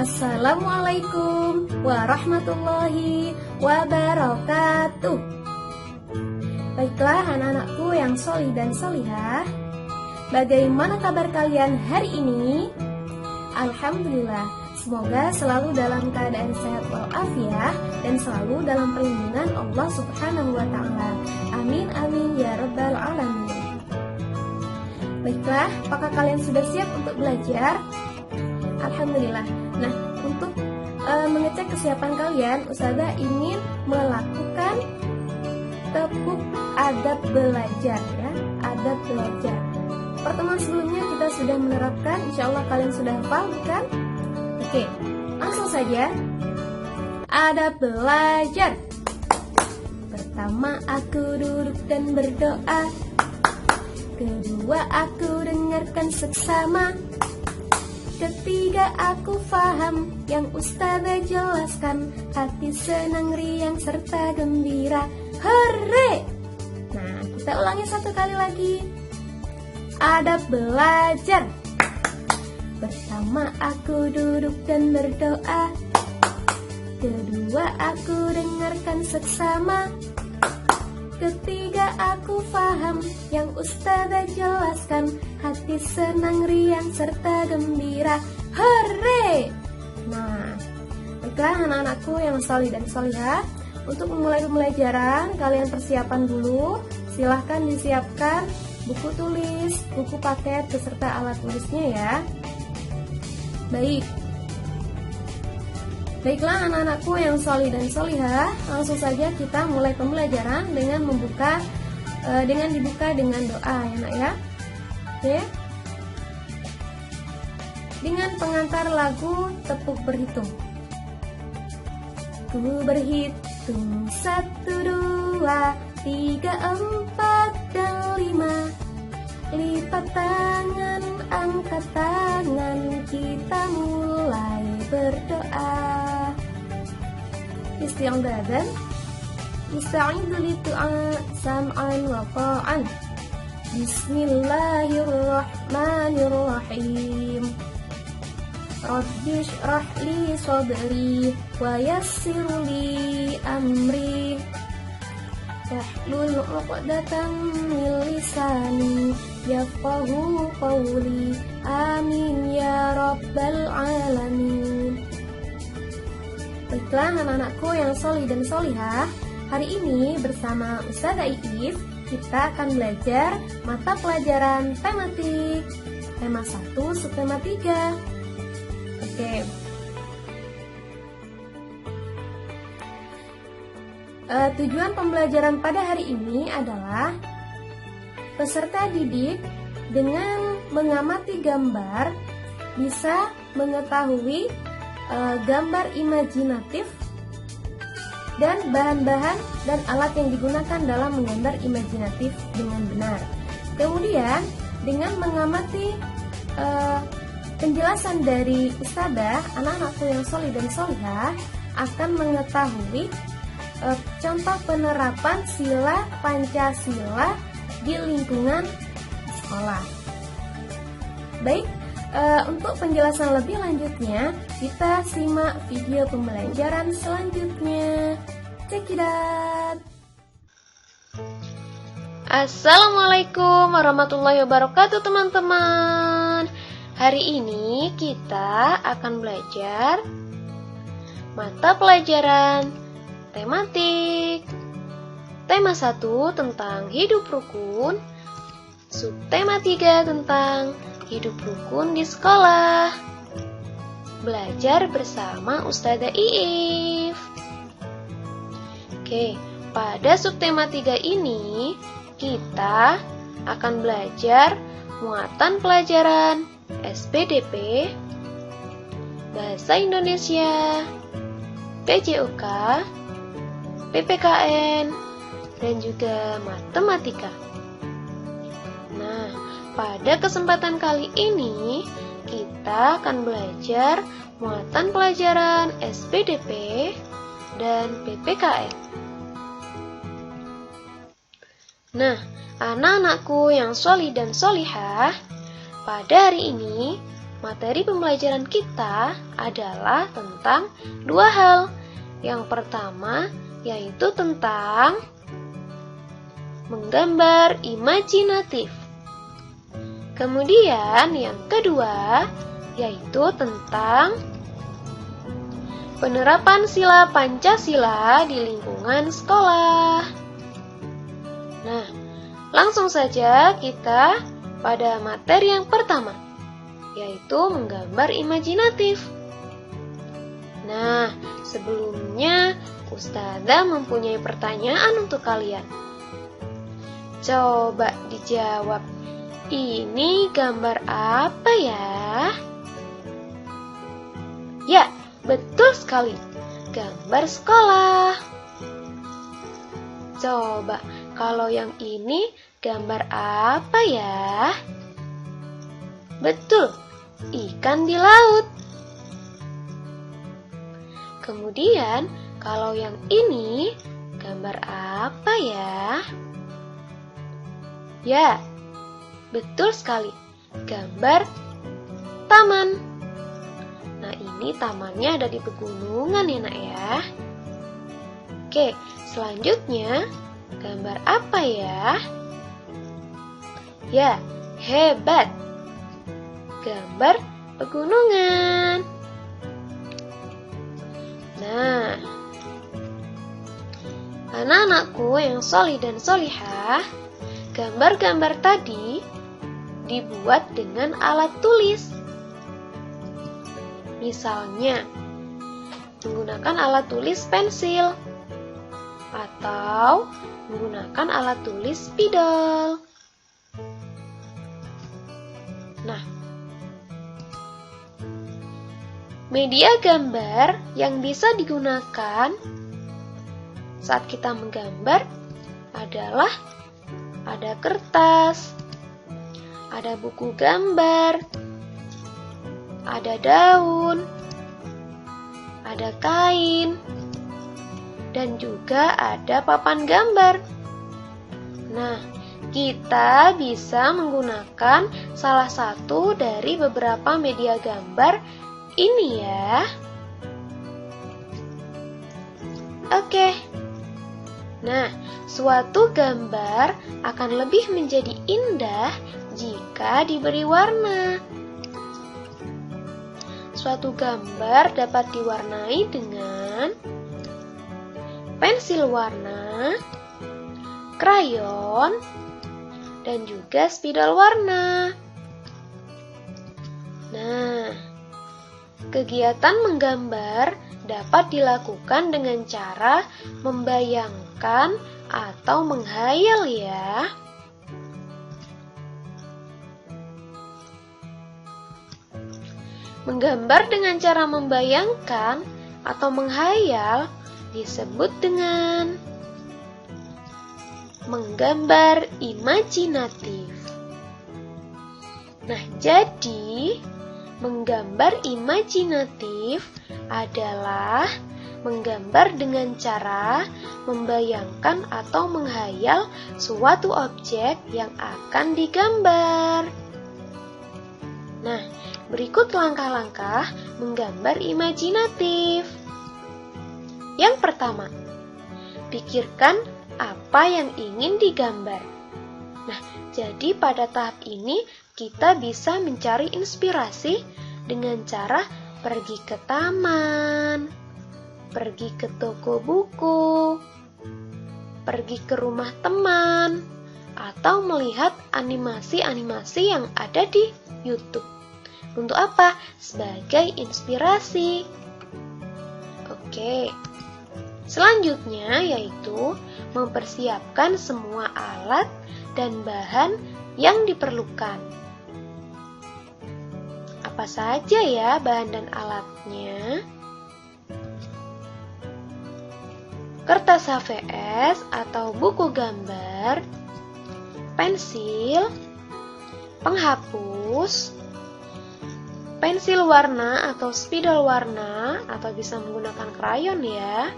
Assalamualaikum warahmatullahi wabarakatuh. Baiklah anak-anakku yang solih dan solihah, bagaimana kabar kalian hari ini? Alhamdulillah, semoga selalu dalam keadaan sehat walafiat dan selalu dalam perlindungan Allah Subhanahu wa Ta'ala. Amin amin ya rabbal alamin. Baiklah, apakah kalian sudah siap untuk belajar? Alhamdulillah. Nah, untuk mengecek kesiapan kalian, Ustazah ingin melakukan tepuk adab belajar ya, adab belajar. Pertemuan sebelumnya kita sudah menerapkan, insya Allah kalian sudah hafal bukan? Oke, langsung saja. Adab belajar. Pertama aku duduk dan berdoa, kedua aku dengarkan seksama, ketiga aku faham yang Ustazah jelaskan, hati senang riang serta gembira. Hore! Nah, kita ulangi satu kali lagi. Adab belajar. Pertama aku duduk dan berdoa, kedua aku dengarkan seksama, ketiga aku faham yang Ustazah jelaskan, hati senang riang serta gembira. Hore! Nah, baiklah anak-anakku yang solih dan solihah, untuk memulai pembelajaran kalian persiapan dulu. Silahkan disiapkan buku tulis, buku paket beserta alat tulisnya ya. Baiklah anak-anakku yang solih dan solihah, langsung saja kita mulai pembelajaran dengan dibuka dengan doa ya nak ya. Oke. Dengan pengantar lagu Tepuk Berhitung. Ku berhitung 1, 2, 3, 4, dan 5. Lipat tangan, angkat tangan, kita mulai berdoa. Isti'adatan, ista'idu lidu'a sam'an wa ta'an. Bismillahirrahmanirrahim. Rabbi shrah li sadri wa yassir li amri. Wahlul 'uqdatam min lisani yafqahu qawli. Amin ya rabbal alamin. Baiklah anak-anakku yang solih dan solihah, hari ini bersama Ustazah Iif kita akan belajar mata pelajaran tematik. Tema 1, subtema 3. Oke. Tujuan pembelajaran pada hari ini adalah peserta didik dengan mengamati gambar bisa mengetahui gambar imajinatif dan bahan-bahan dan alat yang digunakan dalam menggambar imajinatif dengan benar. Kemudian dengan mengamati penjelasan dari Ustazah, anak-anakku yang solih dan solihah akan mengetahui contoh penerapan sila Pancasila di lingkungan sekolah. Baik, untuk penjelasan lebih lanjutnya, kita simak video pembelajaran selanjutnya. Check it out. Assalamualaikum warahmatullahi wabarakatuh teman-teman. Hari ini kita akan belajar mata pelajaran tematik. Tema 1 tentang hidup rukun, subtema 3 tentang hidup rukun di sekolah. Belajar bersama Ustazah Iif. Oke, pada subtema 3 ini kita akan belajar muatan pelajaran SPDP, Bahasa Indonesia, PJOK, PPKN, dan juga matematika. Nah, pada kesempatan kali ini kita akan belajar muatan pelajaran SPDP dan PPKN. Nah, anak-anakku yang solih dan solihah, pada hari ini materi pembelajaran kita adalah tentang dua hal. Yang pertama yaitu tentang menggambar imajinatif. Kemudian yang kedua yaitu tentang penerapan sila Pancasila di lingkungan sekolah. Nah, langsung saja kita pada materi yang pertama, yaitu menggambar imajinatif. Nah, sebelumnya Ustazah mempunyai pertanyaan untuk kalian. Coba dijawab, ini gambar apa ya? Ya, betul sekali, gambar sekolah. Coba, kalau yang ini gambar apa ya? Betul, ikan di laut. Kemudian, kalau yang ini gambar apa ya? Ya, betul sekali, gambar taman. Nah, ini tamannya ada di pegunungan ya nak ya. Oke, selanjutnya gambar apa ya? Ya, hebat, gambar pegunungan. Nah, anak-anakku yang sholih dan sholihah, gambar-gambar tadi dibuat dengan alat tulis. Misalnya, menggunakan alat tulis pensil atau menggunakan alat tulis spidol. Nah, media gambar yang bisa digunakan saat kita menggambar adalah ada kertas, ada buku gambar, ada daun, ada kain, dan juga ada papan gambar. Nah, kita bisa menggunakan salah satu dari beberapa media gambar ini ya. Oke. Nah, suatu gambar akan lebih menjadi indah jika diberi warna. Suatu gambar dapat diwarnai dengan pensil warna, krayon, dan juga spidol warna. Nah, kegiatan menggambar dapat dilakukan dengan cara membayangkan atau menghayal ya. Menggambar dengan cara membayangkan atau menghayal disebut dengan menggambar imajinatif. Nah, jadi menggambar imajinatif adalah menggambar dengan cara membayangkan atau menghayal suatu objek yang akan digambar. Nah, berikut langkah-langkah menggambar imajinatif. Yang pertama, pikirkan apa yang ingin digambar. Nah, jadi pada tahap ini kita bisa mencari inspirasi dengan cara pergi ke taman, pergi ke toko buku, pergi ke rumah teman, atau melihat animasi-animasi yang ada di YouTube. Untuk apa? Sebagai inspirasi. Oke. Selanjutnya yaitu mempersiapkan semua alat dan bahan yang diperlukan. Apa saja ya bahan dan alatnya? Kertas HVS atau buku gambar, pensil, penghapus, pensil warna atau spidol warna atau bisa menggunakan krayon ya.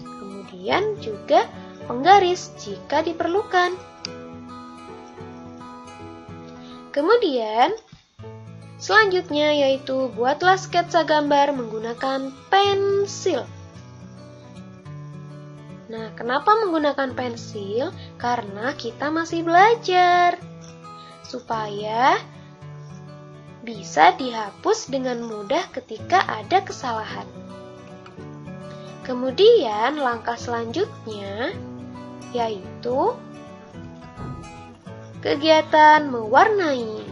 Kemudian juga penggaris jika diperlukan. Kemudian Selanjutnya yaitu buatlah sketsa gambar menggunakan pensil. Nah, kenapa menggunakan pensil? Karena kita masih belajar. Supaya bisa dihapus dengan mudah ketika ada kesalahan. Kemudian langkah selanjutnya yaitu kegiatan mewarnai.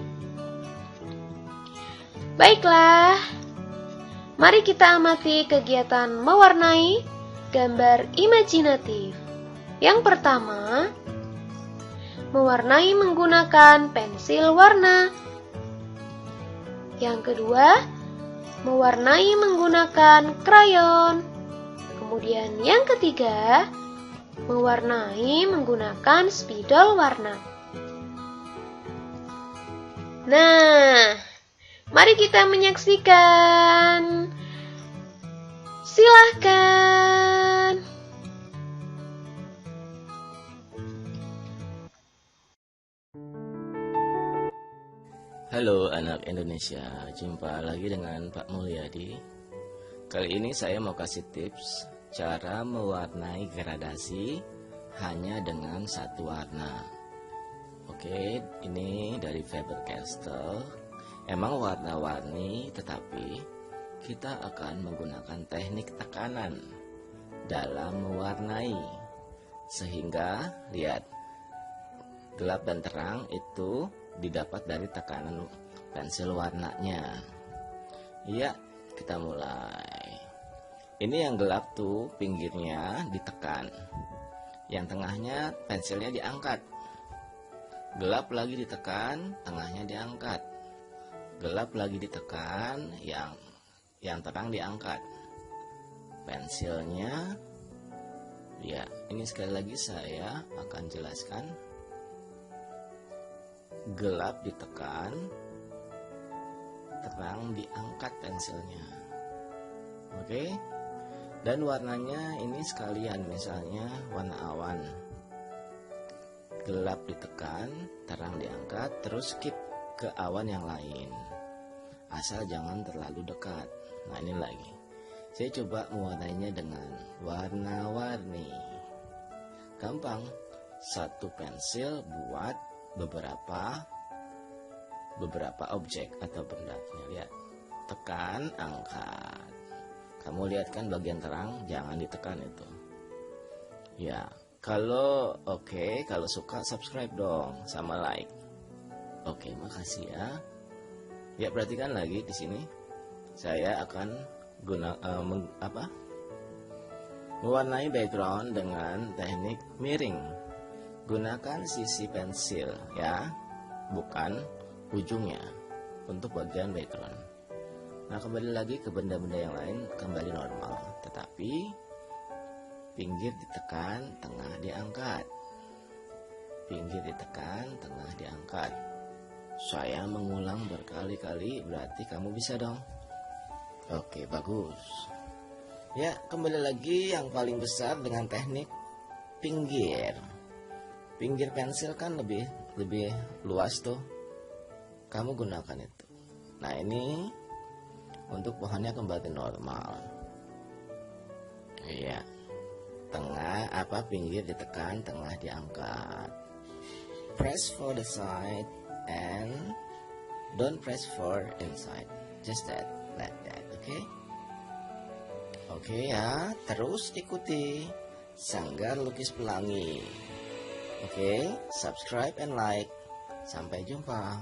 Baiklah, mari kita amati kegiatan mewarnai gambar imajinatif. Yang pertama, mewarnai menggunakan pensil warna. Yang kedua, mewarnai menggunakan krayon. Kemudian yang ketiga, mewarnai menggunakan spidol warna. Nah, mari kita menyaksikan. Silahkan. Halo anak Indonesia, jumpa lagi dengan Pak Mulyadi. Kali ini saya mau kasih tips cara mewarnai gradasi hanya dengan satu warna. Oke, ini dari Faber-Castell. Emang warna-warni, tetapi kita akan menggunakan teknik tekanan dalam mewarnai. Sehingga, lihat, gelap dan terang itu didapat dari tekanan pensil warnanya. Iya, kita mulai. Ini yang gelap tuh pinggirnya ditekan, yang tengahnya pensilnya diangkat. Gelap lagi ditekan, tengahnya diangkat. Gelap lagi ditekan, yang terang diangkat. Pensilnya, ya, ini sekali lagi saya akan jelaskan. Gelap ditekan, terang diangkat pensilnya. Oke, dan warnanya ini sekalian, misalnya warna awan. Gelap ditekan, terang diangkat, terus skip ke awan yang lain. Asal jangan terlalu dekat. Nah, ini lagi. Saya coba mewarnainya dengan warna-warni. Gampang. Satu pensil buat beberapa objek atau benda. Lihat, tekan, angkat. Kamu lihat kan bagian terang, jangan ditekan itu. Ya, kalau kalau suka subscribe dong sama like. Oke, makasih ya. Ya, perhatikan lagi di sini. Saya akan mewarnai background dengan teknik miring. Gunakan sisi pensil ya, bukan ujungnya untuk bagian background. Nah, kembali lagi ke benda-benda yang lain kembali normal, tetapi pinggir ditekan, tengah diangkat. Pinggir ditekan, tengah diangkat. Saya mengulang berkali-kali, berarti kamu bisa dong. Oke, bagus. Ya, kembali lagi yang paling besar dengan teknik pinggir. Pinggir pensil kan lebih luas tuh. Kamu gunakan itu. Nah, ini untuk pohonnya kembali normal. Iya. Pinggir ditekan, tengah diangkat. Press for the side and don't press for inside. Just like that, okay? Oke ya, terus ikuti Sanggar Lukis Pelangi. Oke, subscribe and like. Sampai jumpa.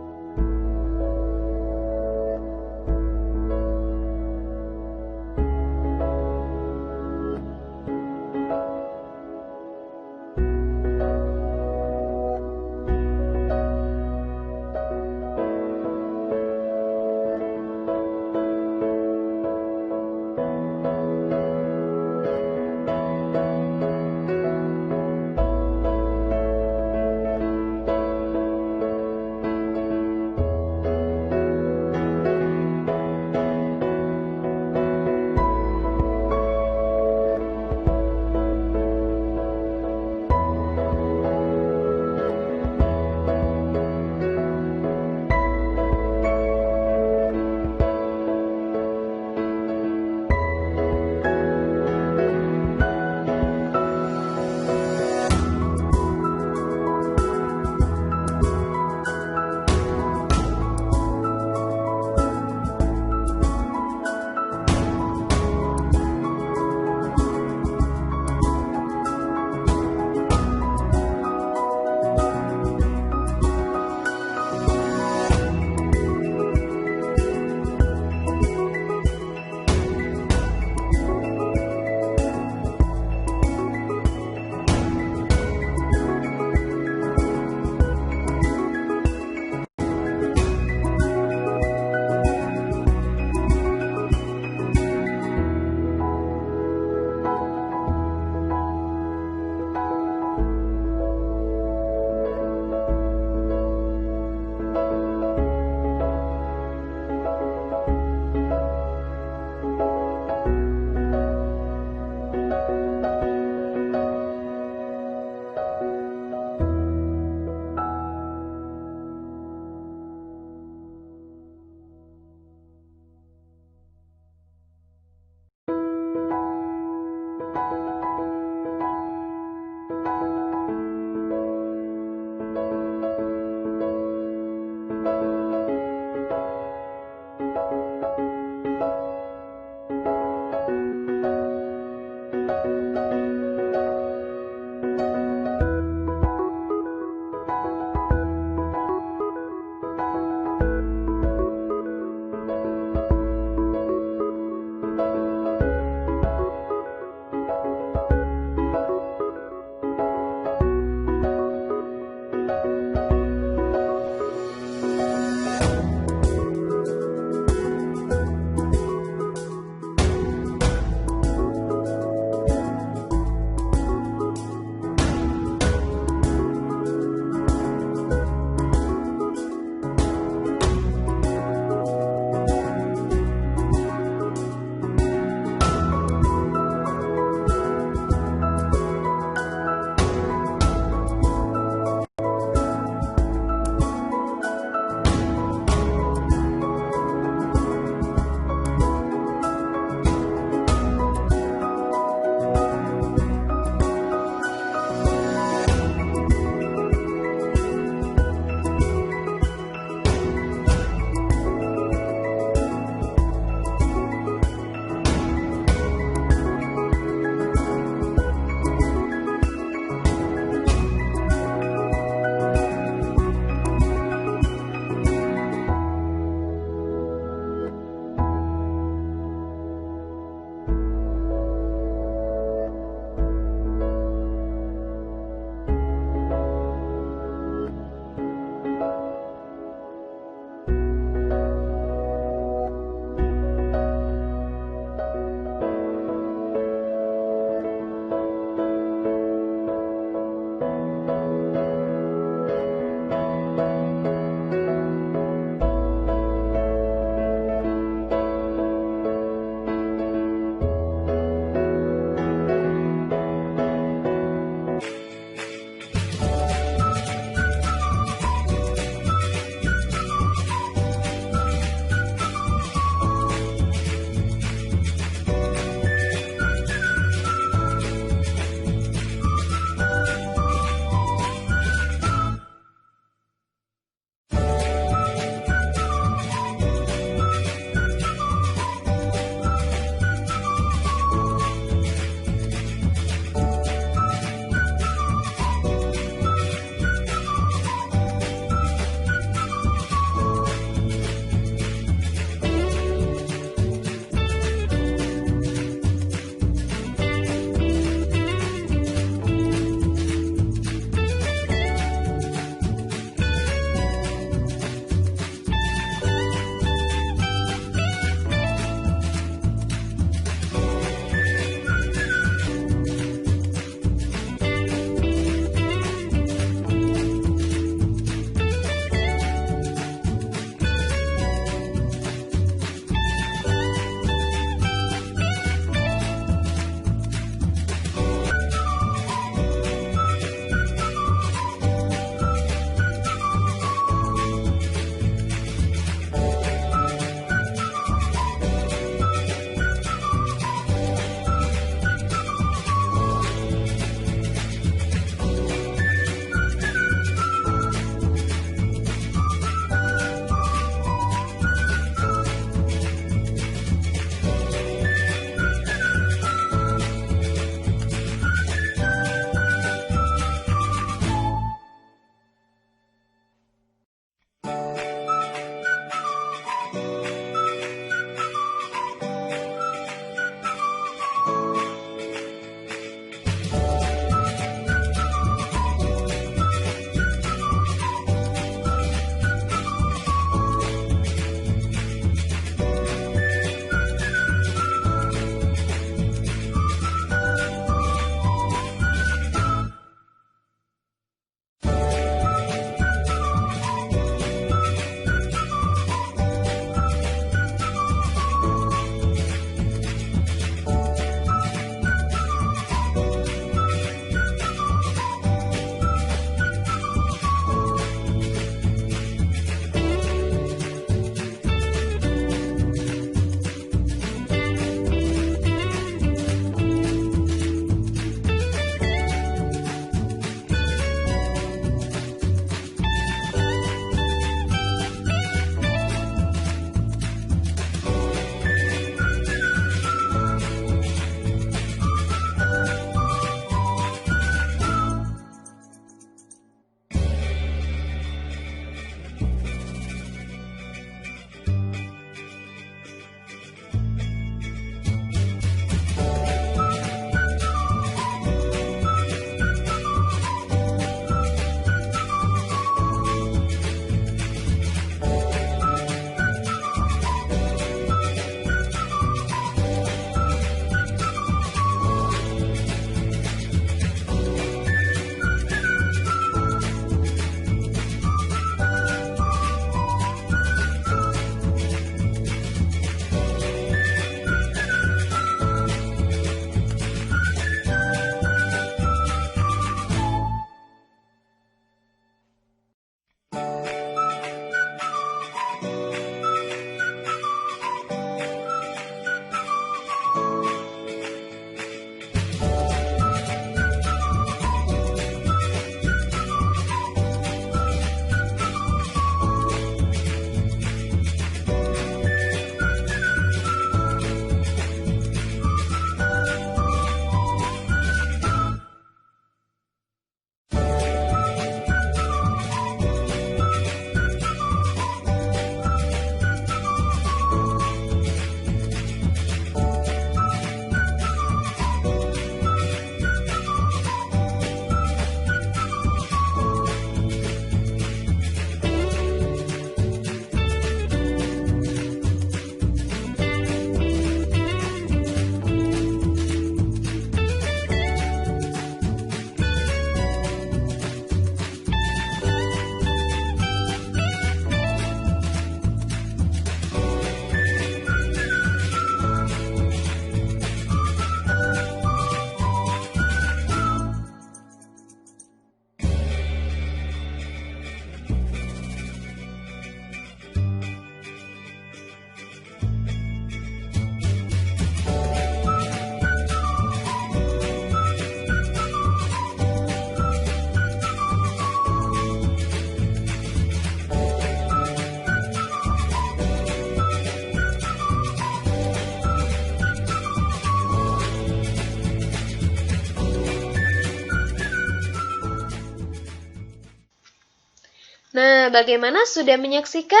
Nah, bagaimana, sudah menyaksikan?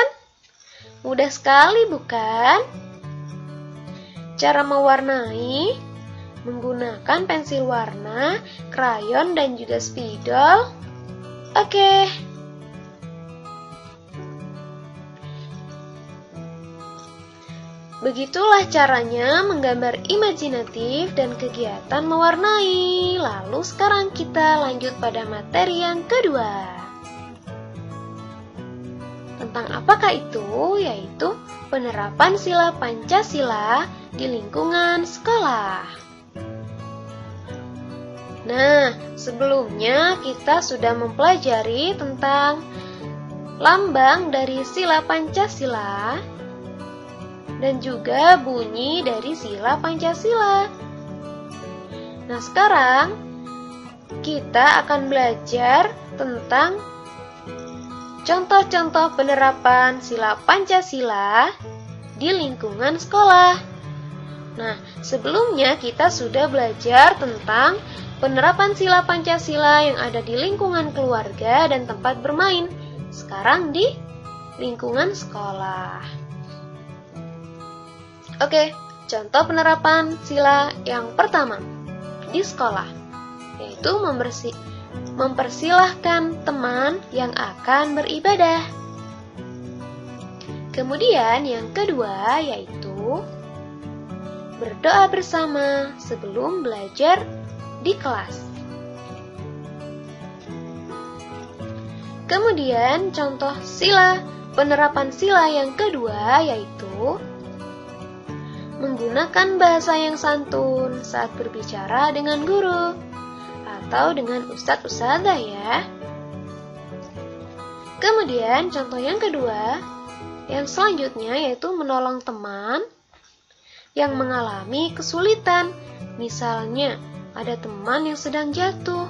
Mudah sekali, bukan? Cara mewarnai menggunakan pensil warna, krayon, dan juga spidol. Oke. Begitulah caranya menggambar imajinatif dan kegiatan mewarnai. Lalu sekarang kita lanjut pada materi yang kedua. Tentang apakah itu? Yaitu penerapan sila Pancasila di lingkungan sekolah. Nah, sebelumnya kita sudah mempelajari tentang lambang dari sila Pancasila dan juga bunyi dari sila Pancasila. Nah, sekarang kita akan belajar tentang contoh-contoh penerapan sila Pancasila di lingkungan sekolah. Nah, sebelumnya kita sudah belajar tentang penerapan sila Pancasila yang ada di lingkungan keluarga dan tempat bermain. Sekarang di lingkungan sekolah. Oke, contoh penerapan sila yang pertama di sekolah, yaitu mempersilahkan teman yang akan beribadah. Kemudian yang kedua yaitu berdoa bersama sebelum belajar di kelas. Kemudian contoh penerapan sila yang kedua yaitu menggunakan bahasa yang santun saat berbicara dengan guru atau dengan ustadz-ustadzah ya. Kemudian contoh yang kedua, yang selanjutnya yaitu menolong teman yang mengalami kesulitan. Misalnya ada teman yang sedang jatuh,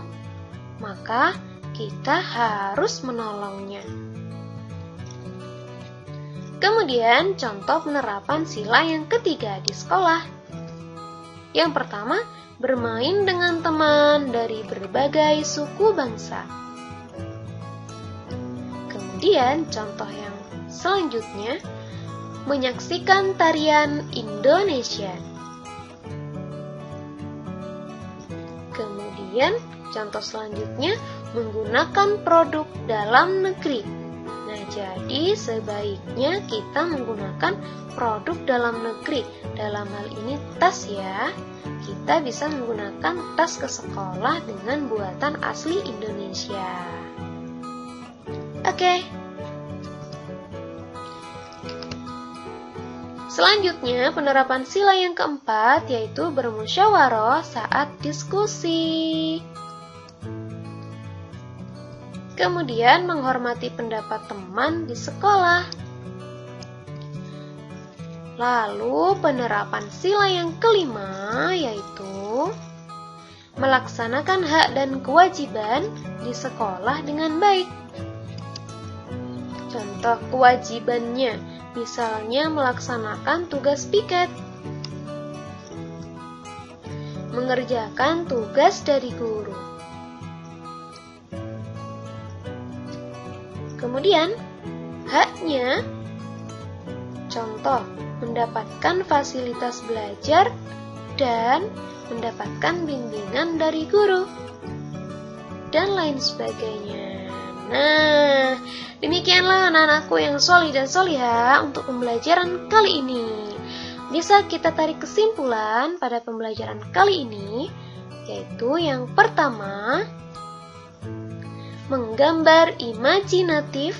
maka kita harus menolongnya. Kemudian contoh penerapan sila yang ketiga di sekolah. Yang pertama, bermain dengan teman dari berbagai suku bangsa. Kemudian contoh yang selanjutnya, menyaksikan tarian Indonesia. Kemudian contoh selanjutnya, menggunakan produk dalam negeri. Nah, jadi sebaiknya kita menggunakan produk dalam negeri. Dalam hal ini tas ya. Kita bisa menggunakan tas ke sekolah dengan buatan asli Indonesia. Oke. Selanjutnya, penerapan sila yang keempat yaitu bermusyawarah saat diskusi. Kemudian menghormati pendapat teman di sekolah. Lalu penerapan sila yang kelima yaitu melaksanakan hak dan kewajiban di sekolah dengan baik. Contoh kewajibannya, misalnya melaksanakan tugas piket, mengerjakan tugas dari guru. Kemudian, haknya, contoh, mendapatkan fasilitas belajar dan mendapatkan bimbingan dari guru, dan lain sebagainya. Nah, demikianlah anak-anakku yang sholih dan sholihah untuk pembelajaran kali ini. Bisa kita tarik kesimpulan pada pembelajaran kali ini, yaitu yang pertama, menggambar imajinatif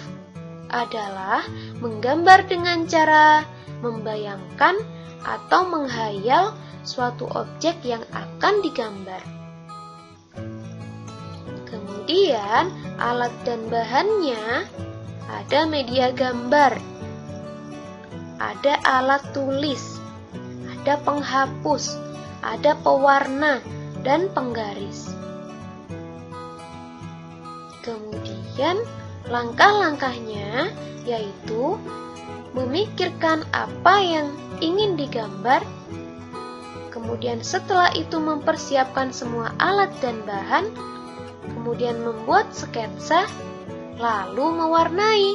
adalah menggambar dengan cara membayangkan atau menghayal suatu objek yang akan digambar. Kemudian, alat dan bahannya ada media gambar, ada alat tulis, ada penghapus, ada pewarna, dan penggaris. Kemudian, langkah-langkahnya yaitu memikirkan apa yang ingin digambar. Kemudian setelah itu mempersiapkan semua alat dan bahan. Kemudian membuat sketsa. lalu mewarnai.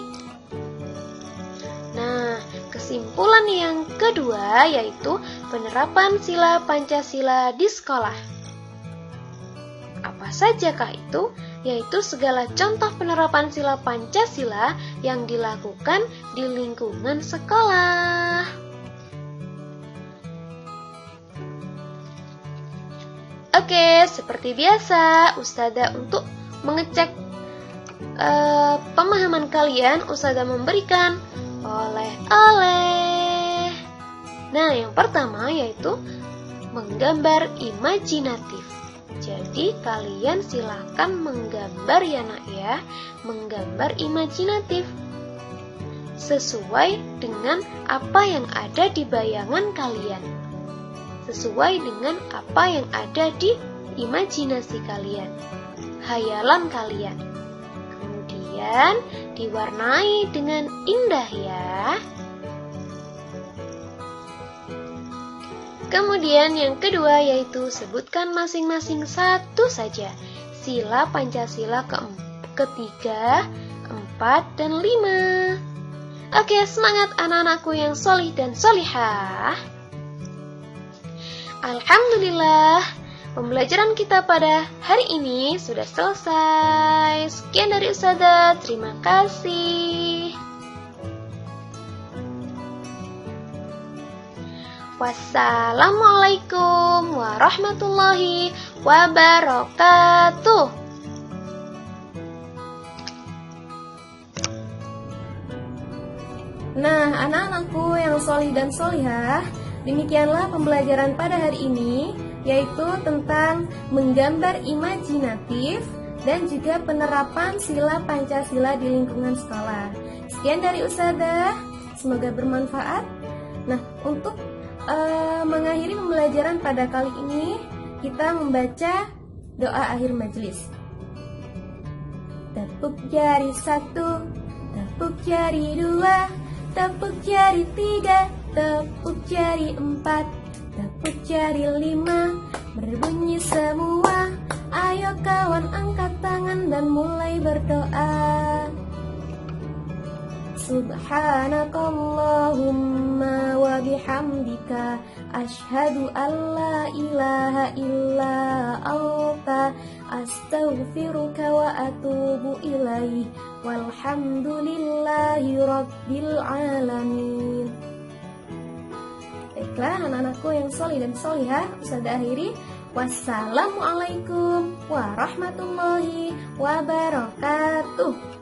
Nah, kesimpulan yang kedua yaitu penerapan sila Pancasila di sekolah. Apa sajakah itu? Yaitu segala contoh penerapan sila Pancasila yang dilakukan di lingkungan sekolah. Oke, seperti biasa, Ustazah untuk mengecek pemahaman kalian, Ustazah memberikan oleh-oleh. Nah, yang pertama yaitu menggambar imajinatif. Jadi kalian silakan menggambar ya nak ya, menggambar imajinatif sesuai dengan apa yang ada di bayangan kalian, sesuai dengan apa yang ada di imajinasi kalian, hayalan kalian. Kemudian diwarnai dengan indah ya. Kemudian yang kedua yaitu sebutkan masing-masing satu saja sila Pancasila ketiga, 4, dan 5. Oke, semangat anak-anakku yang solih dan solihah. Alhamdulillah, pembelajaran kita pada hari ini sudah selesai. Sekian dari Ustazah, terima kasih. Wassalamualaikum warahmatullahi wabarakatuh. Nah, anak-anakku yang solih dan solihah, demikianlah pembelajaran pada hari ini, yaitu tentang menggambar imajinatif dan juga penerapan sila Pancasila di lingkungan sekolah. Sekian dari Ustazah, semoga bermanfaat. Nah, untuk mengakhiri pembelajaran pada kali ini, kita membaca doa akhir majelis. Tepuk jari 1, tepuk jari 2, tepuk jari 3, tepuk jari 4, tepuk jari 5, berbunyi semua. Ayo kawan angkat tangan dan mulai berdoa. Subhanakallahumma wa bihamdika asyhadu an la ilaha illa anta astaghfiruka wa atubu ilaih walhamdulillahi rabbil alamin. Baiklah anak-anakku yang solih dan solihah, Ustazah akhiri. Wassalamualaikum warahmatullahi wabarakatuh.